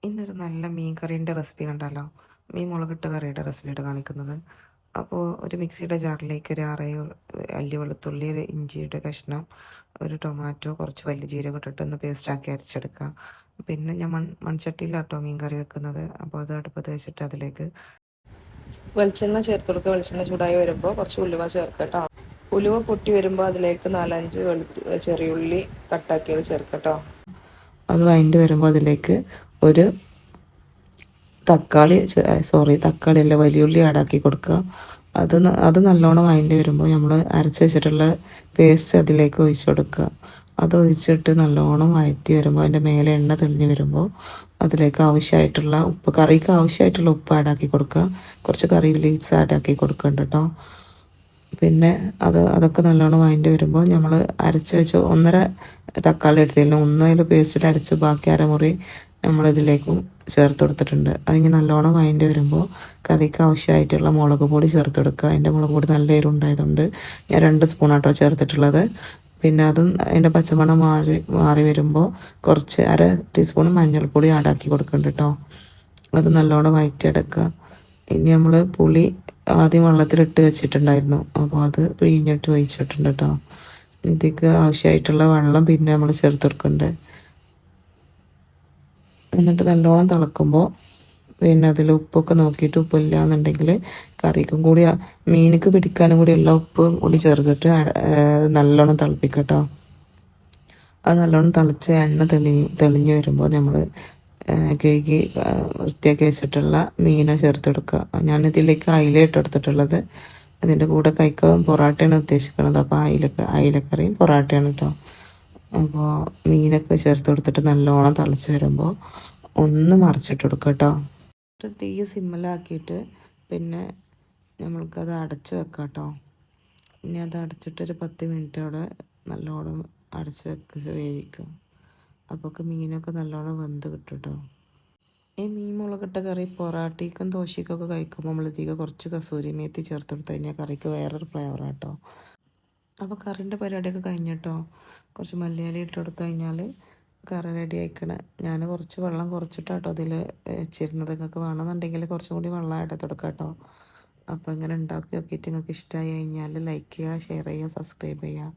ഇന്നൊരു നല്ല മീൻ കറീൻ്റെ റെസിപ്പി കണ്ടാലോ? മീൻ മുളകിട്ട കറിയുടെ റെസിപ്പിയാണ് കാണിക്കുന്നത്. അപ്പോൾ ഒരു മിക്സിയുടെ ജാറിലേക്ക് ഒരു 6 അല്ലി വെളുത്തുള്ളി, ഒരു ഇഞ്ചിയുടെ കഷ്ണം, ഒരു ടൊമാറ്റോ, കുറച്ച് വലിയ ജീരകം ഇട്ടിട്ട് ഒന്ന് പേസ്റ്റാക്കി അരച്ചെടുക്കുക. പിന്നെ ഞാൻ മൺചട്ടിയിലാട്ടോ മീൻ കറി വെക്കുന്നത്. അപ്പോൾ അത് അടുപ്പത്ത് വെച്ചിട്ട് അതിലേക്ക് വെളിച്ചെണ്ണ ചേർത്ത് കൊടുക്കുക. വെളിച്ചെണ്ണ ചൂടായി വരുമ്പോൾ കുറച്ച് ഉലുവ ചേർക്കുക കേട്ടോ. ഉലുവ പൊട്ടി വരുമ്പോൾ അതിലേക്ക് 4-5 ചെറിയുള്ളി കട്ടാക്കിയത് ചേർക്കുക കേട്ടോ. അത് വഴണ്ടി വരുമ്പോൾ അതിലേക്ക് ഒരു തക്കാളി അല്ല, വലിയുള്ളി ആഡാക്കി കൊടുക്കുക. അത് നല്ലോണം വഴണ്ടി വരുമ്പോൾ നമ്മൾ അരച്ച് വെച്ചിട്ടുള്ള പേസ്റ്റ് അതിലേക്ക് ഒഴിച്ച് കൊടുക്കുക. അത് ഒഴിച്ചിട്ട് നല്ലോണം വഴറ്റി വരുമ്പോൾ അതിൻ്റെ മേലെ എണ്ണ തെളിഞ്ഞ് വരുമ്പോൾ അതിലേക്ക് ആവശ്യമായിട്ടുള്ള ഉപ്പ്, കറിക്ക് ആവശ്യമായിട്ടുള്ള ഉപ്പ് ആഡാക്കി കൊടുക്കുക. കുറച്ച് കറി ലീവ്സ് ആഡാക്കി കൊടുക്കുന്നുണ്ട് കേട്ടോ. പിന്നെ അതൊക്കെ നല്ലോണം വഴണ്ടി വരുമ്പോൾ നമ്മൾ അരച്ച് വെച്ച് 1.5 തക്കാളി എടുത്തതിൽ 1 പേസ്റ്റിൽ അരച്ച് ബാക്കി അരമുറി നമ്മളിതിലേക്കും ചേർത്ത് കൊടുത്തിട്ടുണ്ട്. അതിങ്ങനെ നല്ലോണം വഴണ്ടി വരുമ്പോൾ കറിക്ക് ആവശ്യമായിട്ടുള്ള മുളക് പൊടി ചേർത്ത് കൊടുക്കുക. അതിൻ്റെ മുളക് പൊടി നല്ല എരിവുണ്ടായതുകൊണ്ട് ഞാൻ 2 സ്പൂണാട്ടോ ചേർത്തിട്ടുള്ളത്. പിന്നെ അതും അതിൻ്റെ പച്ചമണം മാറി വരുമ്പോൾ കുറച്ച് 1/2 ടീസ്പൂൺ മഞ്ഞൾപ്പൊടി ആഡാക്കി കൊടുക്കുന്നുണ്ട് കേട്ടോ. അത് നല്ലോണം വഴറ്റിയെടുക്കുക. ഇനി നമ്മൾ പുളി ആദ്യം വെള്ളത്തിലിട്ട് വെച്ചിട്ടുണ്ടായിരുന്നു, അപ്പോൾ അത് പിഴിഞ്ഞിട്ട് ഒഴിച്ചിട്ടുണ്ട് കേട്ടോ. ഇതിലേക്ക് ആവശ്യമായിട്ടുള്ള വെള്ളം പിന്നെ നമ്മൾ ചേർത്ത് കൊടുക്കണ്ടേ. എന്നിട്ട് നല്ലോണം തിളക്കുമ്പോൾ പിന്നെ അതിൽ ഉപ്പൊക്കെ നോക്കിയിട്ട് ഉപ്പില്ല എന്നുണ്ടെങ്കിൽ കറിക്കും കൂടി മീനിക്ക് പിടിക്കാനും കൂടി എല്ലാ ഉപ്പും കൂടി ചേർത്തിട്ട് നല്ലോണം തിളപ്പിക്കട്ടോ. അത് നല്ലോണം തിളച്ച് എണ്ണ തെളിഞ്ഞ് വരുമ്പോൾ നമ്മൾ കഴുകി വൃത്തിയാക്കി വെച്ചിട്ടുള്ള മീനെ ചേർത്തെടുക്കുക. ഞാനിതിലേക്ക് അയില ഇട്ടെടുത്തിട്ടുള്ളത്. അതിൻ്റെ കൂടെ കഴിക്കാൻ പൊറാട്ടയാണ് ഉദ്ദേശിക്കുന്നത്. അപ്പോൾ അയിലക്കറിയും പൊറാട്ടയാണ് കേട്ടോ. അപ്പോൾ മീനൊക്കെ ചേർത്ത് കൊടുത്തിട്ട് നല്ലോണം തിളച്ച് വരുമ്പോൾ ഒന്ന് മറിച്ചിട്ട് കൊടുക്കുക കേട്ടോ. തീ സിമ്മിലാക്കിയിട്ട് പിന്നെ നമ്മൾക്കത് അടച്ച് വെക്കാം കേട്ടോ. ഇനി അത് അടച്ചിട്ടൊരു 10 മിനിറ്റ് അവിടെ നല്ലോണം അടച്ച് വേവിക്കുക. അപ്പോൾ മീനൊക്കെ നല്ലോണം വെന്ത് കിട്ടും കേട്ടോ. ഈ മീൻ മുളകിട്ട കറി പൊറാട്ടയ്ക്കും ദോശയ്ക്കൊക്കെ കഴിക്കുമ്പോൾ നമ്മളതിലേക്ക് കുറച്ച് കസൂരി മേത്തി ചേർത്ത് കൊടുത്തു കഴിഞ്ഞാൽ കറിക്ക് വേറൊരു ഫ്ലേവറാണ് കേട്ടോ. അപ്പോൾ കറിൻ്റെ പരിപാടിയൊക്കെ കഴിഞ്ഞിട്ടോ. കുറച്ച് മല്ലിയില ഇട്ട് കൊടുത്തു കഴിഞ്ഞാൽ കറി റെഡി ആയിക്കണേ. ഞാൻ കുറച്ച് വെള്ളം കുറച്ചിട്ടാട്ടോ അതിൽ വെച്ചിരുന്നത്. നിങ്ങൾക്ക് വേണമെന്നുണ്ടെങ്കിൽ കുറച്ചും കൂടി വെള്ളം ഇട്ട് കൊടുക്കാം കേട്ടോ. അപ്പോൾ ഇങ്ങനെ ഉണ്ടാക്കി നോക്കിയിട്ട് നിങ്ങൾക്ക് ഇഷ്ടമായി കഴിഞ്ഞാൽ ലൈക്ക് ചെയ്യുക, ഷെയർ ചെയ്യുക, സബ്സ്ക്രൈബ് ചെയ്യുക.